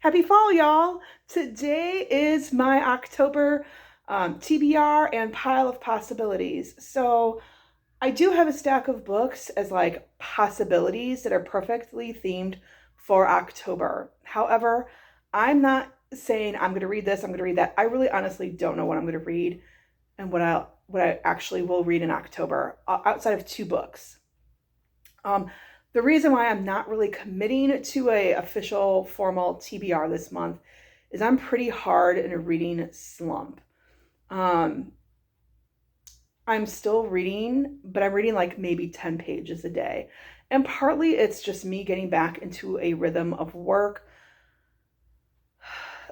Happy fall, y'all. Today is my October TBR and pile of possibilities. So I do have a stack of books as like possibilities that are perfectly themed for October. However, I'm not saying I'm going to read this, I'm going to read that. I really honestly don't know what I'm going to read and what I actually will read in October outside of two books. Um, the reason why I'm not really committing to a official formal TBR this month is I'm pretty hard in a reading slump. Um, I'm still reading, but I'm reading like maybe 10 pages a day. And partly it's just me getting back into a rhythm of work.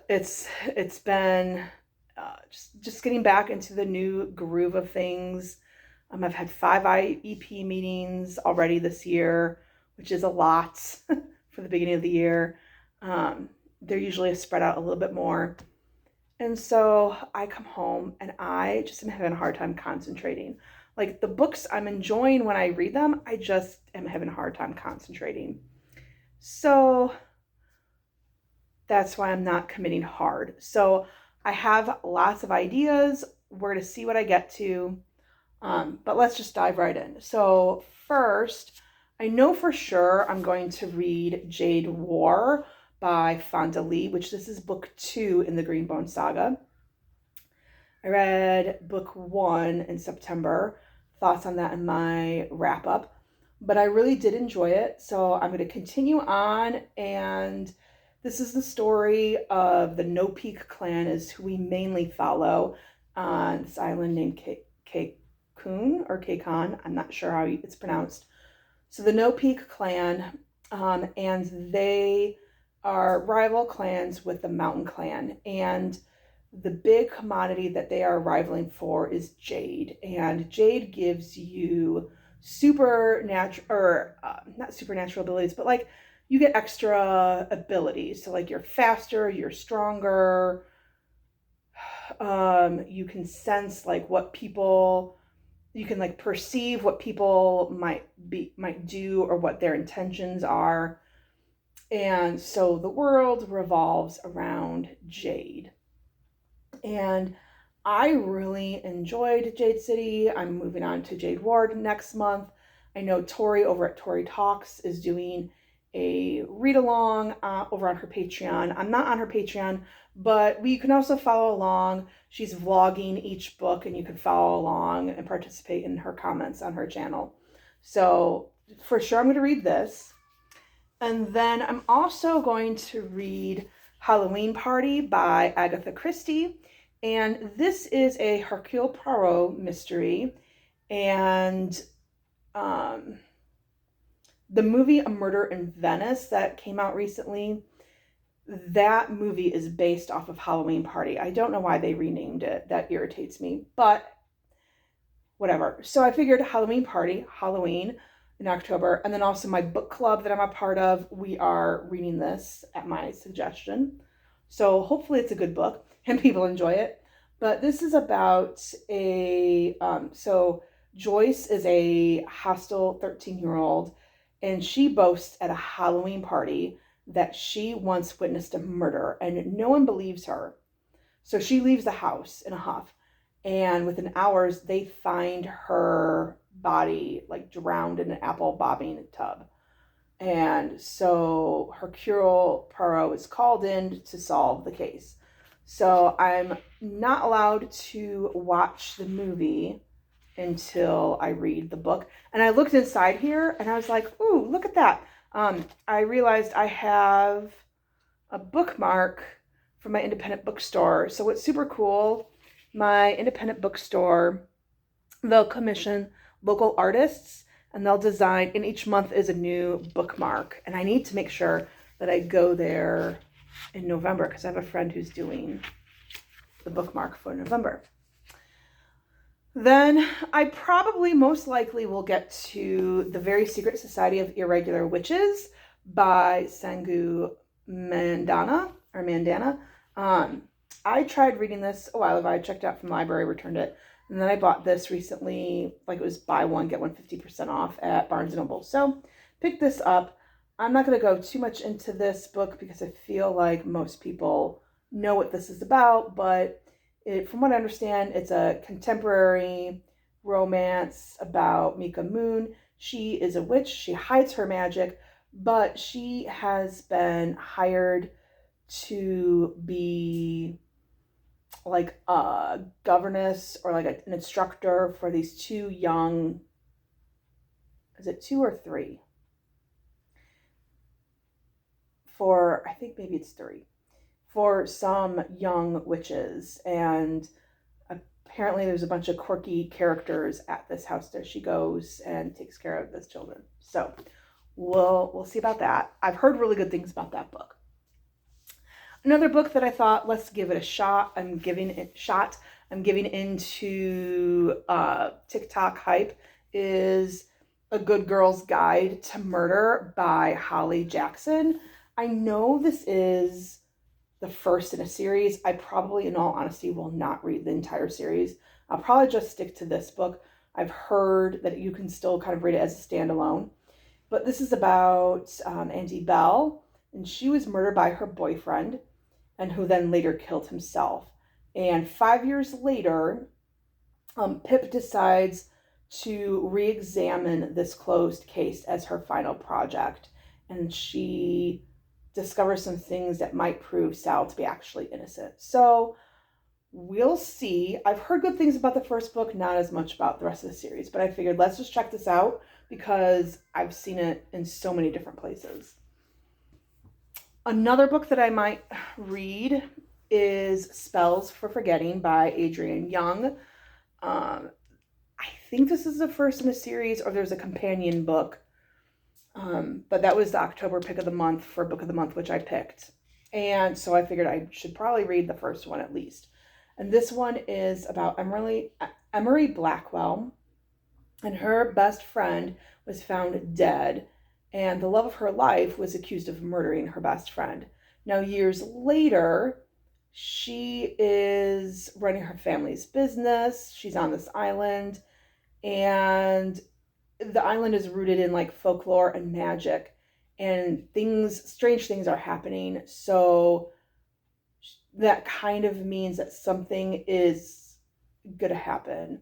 It's been just getting back into the new groove of things. I've had 5 IEP meetings already this year, which is a lot for the beginning of the year. They're usually spread out a little bit more. And so I come home and I just am having a hard time concentrating. Like the books I'm enjoying when I read them, I just am having a hard time concentrating. So that's why I'm not committing hard. So I have lots of ideas. We're going to see what I get to. But let's just dive right in. So first, I know for sure I'm going to read Jade War by Fonda Lee, which this is book 2 in the Greenbone saga. I read book 1 in September. Thoughts on that in my wrap up. But I really did enjoy it. So I'm going to continue on. And this is the story of the No Peak clan, is who we mainly follow on this island named Kun or Kekon. I'm not sure how it's pronounced. So the No Peak clan, and they are rival clans with the Mountain clan. And the big commodity that they are rivaling for is jade. And jade gives you supernatural, or not supernatural abilities, but like you get extra abilities. So like you're faster, you're stronger. You can sense like what people, you can like perceive what people might do or what their intentions are. And so the world revolves around jade. And I really enjoyed Jade City. I'm moving on to Jade Ward next month. I know Tori over at Tori Talks is doing a read along over on her Patreon. I'm not on her Patreon, but you can also follow along. She's vlogging each book, and you can follow along and participate in her comments on her channel. So for sure, I'm going to read this. And then I'm also going to read Halloween Party by Agatha Christie. And this is a Hercule Poirot mystery. And the movie A Murder in Venice that came out recently, that movie is based off of Halloween Party. I don't know why they renamed it. That irritates me, but whatever. So I figured Halloween Party, Halloween in October, and then also my book club that I'm a part of, we are reading this at my suggestion. So hopefully it's a good book and people enjoy it. But this is about so Joyce is a hostile 13-year-old, and she boasts at a Halloween party that she once witnessed a murder, and no one believes her. So she leaves the house in a huff, and within hours they find her body like drowned in an apple bobbing tub. And so Hercule Poirot is called in to solve the case. So I'm not allowed to watch the movie until I read the book. And I looked inside here and I was like, ooh, look at that. I realized I have a bookmark from my independent bookstore. So what's super cool, my independent bookstore, they'll commission local artists and they'll design, and each month is a new bookmark. And I need to make sure that I go there in November because I have a friend who's doing the bookmark for November. Then I probably most likely will get to The Very Secret Society of Irregular Witches by Sangu Mandana. I tried reading this a while ago. I checked out from the library, returned it, and then I bought this recently, like it was buy one, get one 50% off at Barnes & Noble. So picked this up. I'm not going to go too much into this book because I feel like most people know what this is about, but from what I understand, it's a contemporary romance about Mika Moon. She is a witch, she hides her magic, but she has been hired to be like a governess or like an instructor for these two young, is it two or three? For, I think maybe it's three, for some young witches. And apparently there's a bunch of quirky characters at this house that she goes and takes care of those children. So we'll see about that. I've heard really good things about that book. Another book that I thought, let's give it a shot. I'm giving into TikTok hype is A Good Girl's Guide to Murder by Holly Jackson. I know this is the first in a series. I probably, in all honesty, will not read the entire series. I'll probably just stick to this book. I've heard that you can still kind of read it as a standalone. But this is about Auntie Belle, and she was murdered by her boyfriend, and who then later killed himself. And 5 years later, Pip decides to re-examine this closed case as her final project. And she discovers some things that might prove Sal to be actually innocent. So we'll see. I've heard good things about the first book, not as much about the rest of the series, but I figured let's just check this out because I've seen it in so many different places. Another book that I might read is Spells for Forgetting by Adrienne Young. I think this is the first in a series, or there's a companion book. But that was the October pick of the month for Book of the Month, which I picked. And so I figured I should probably read the first one at least. And this one is about Emery Blackwell, and her best friend was found dead, and the love of her life was accused of murdering her best friend. Now, years later, she is running her family's business. She's on this island, and the island is rooted in like folklore and magic, and strange things are happening. So that kind of means that something is going to happen.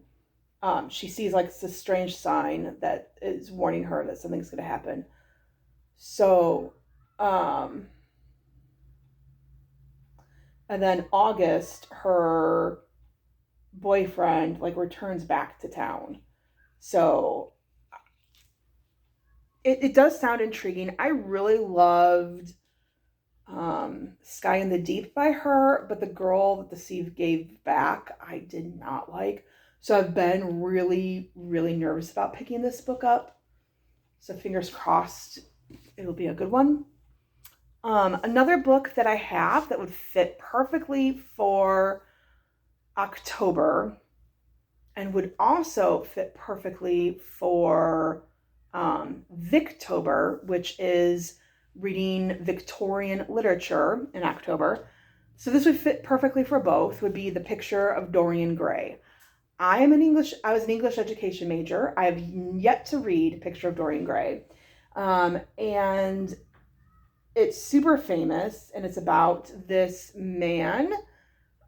She sees like this strange sign that is warning her that something's going to happen. So, and then August, her boyfriend like returns back to town. So it does sound intriguing. I really loved Sky in the Deep by her, but the girl that the sea gave back, I did not like. So I've been really, really nervous about picking this book up. So fingers crossed it'll be a good one. Another book that I have that would fit perfectly for October and would also fit perfectly for Victober, which is reading Victorian literature in October. So this would fit perfectly for both, would be The Picture of Dorian Gray. I was an English education major. I have yet to read Picture of Dorian Gray. And it's super famous, and it's about this man,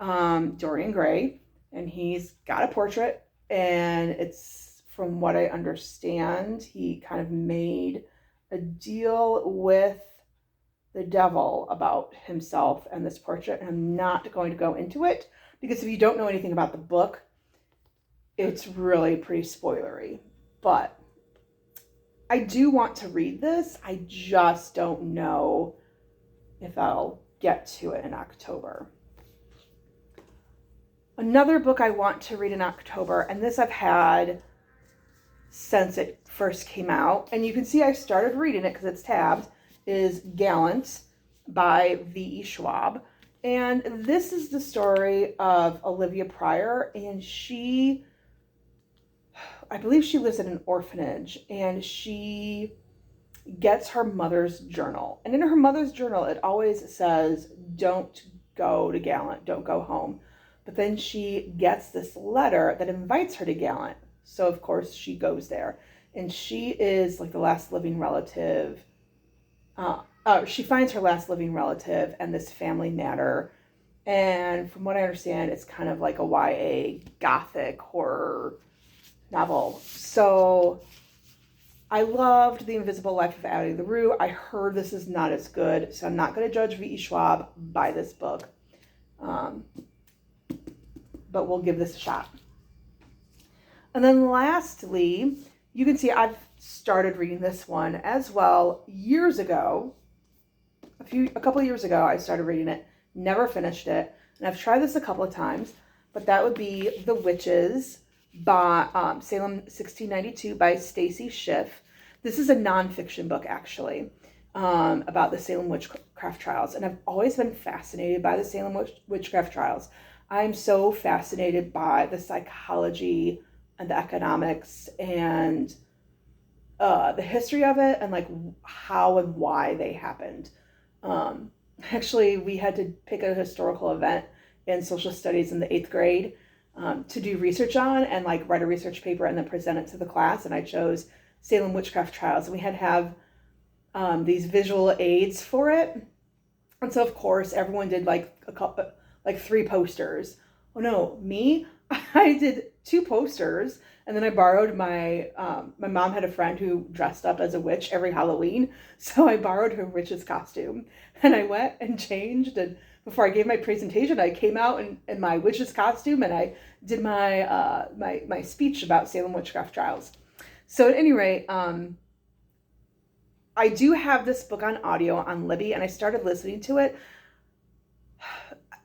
Dorian Gray, and he's got a portrait, and it's, from what I understand, he kind of made a deal with the devil about himself and this portrait. And I'm not going to go into it because if you don't know anything about the book, it's really pretty spoilery. But I do want to read this. I just don't know if I'll get to it in October. Another book I want to read in October, and this I've had since it first came out, and you can see I started reading it because it's tabbed, is Gallant by V.E. Schwab. And this is the story of Olivia Pryor, and I believe she lives in an orphanage, and she gets her mother's journal. And in her mother's journal, it always says, don't go to Gallant, don't go home. But then she gets this letter that invites her to Gallant. So, of course, she goes there. And she is like the last living relative She finds her last living relative and this family matter. And from what I understand, it's kind of like a YA gothic horror novel. So I loved The Invisible Life of Addie LaRue. I heard this is not as good, so I'm not going to judge V.E. Schwab by this book. Um, but we'll give this a shot. And then lastly, you can see I've started reading this one as well years ago. A couple of years ago, I started reading it, never finished it, and I've tried this a couple of times, but that would be The Witches by Salem 1692 by Stacy Schiff. This is a nonfiction book, actually, about the Salem witchcraft trials, and I've always been fascinated by the Salem witchcraft trials. I'm so fascinated by the psychology and the economics and the history of it, and like how and why they happened. Actually, we had to pick a historical event in social studies in the 8th grade to do research on and like write a research paper and then present it to the class. And I chose Salem witchcraft trials. And we had to have these visual aids for it. And so, of course, everyone did like a couple, like 3 posters. Oh no, me? I did 2 posters, and then I borrowed my mom had a friend who dressed up as a witch every Halloween, so I borrowed her witch's costume, and I went and changed, and before I gave my presentation, I came out in my witch's costume, and I did my my speech about Salem witchcraft trials. So at any rate, I do have this book on audio on Libby, and I started listening to it.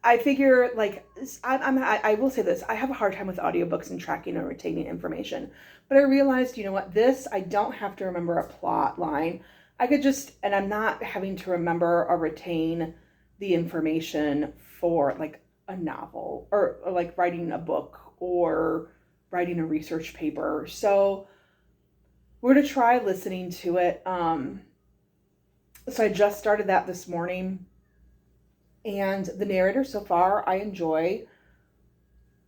I figure, like, I will say this, I have a hard time with audiobooks and tracking and retaining information. But I realized, you know what, this, I don't have to remember a plot line. I could just, and I'm not having to remember or retain the information for, like, a novel or like, writing a book or writing a research paper. So we're going to try listening to it. So I just started that this morning. And the narrator so far I enjoy,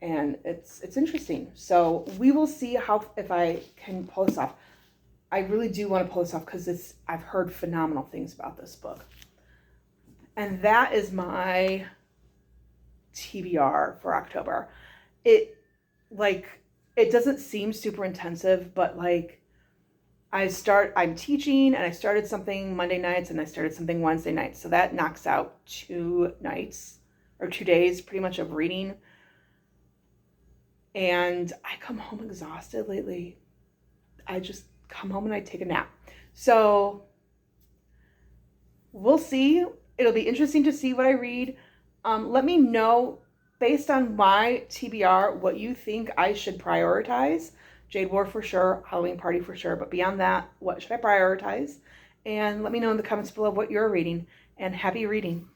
and it's interesting. So we will see if I can pull this off. I really do want to pull this off because I've heard phenomenal things about this book. And that is my TBR for October. It doesn't seem super intensive, but like I'm teaching, and I started something Monday nights and I started something Wednesday nights. So that knocks out 2 nights or 2 days pretty much of reading. And I come home exhausted lately. I just come home and I take a nap. So we'll see. It'll be interesting to see what I read. Let me know, based on my TBR, what you think I should prioritize. Jade War for sure, Halloween Party for sure, but beyond that, what should I prioritize? And let me know in the comments below what you're reading, and happy reading.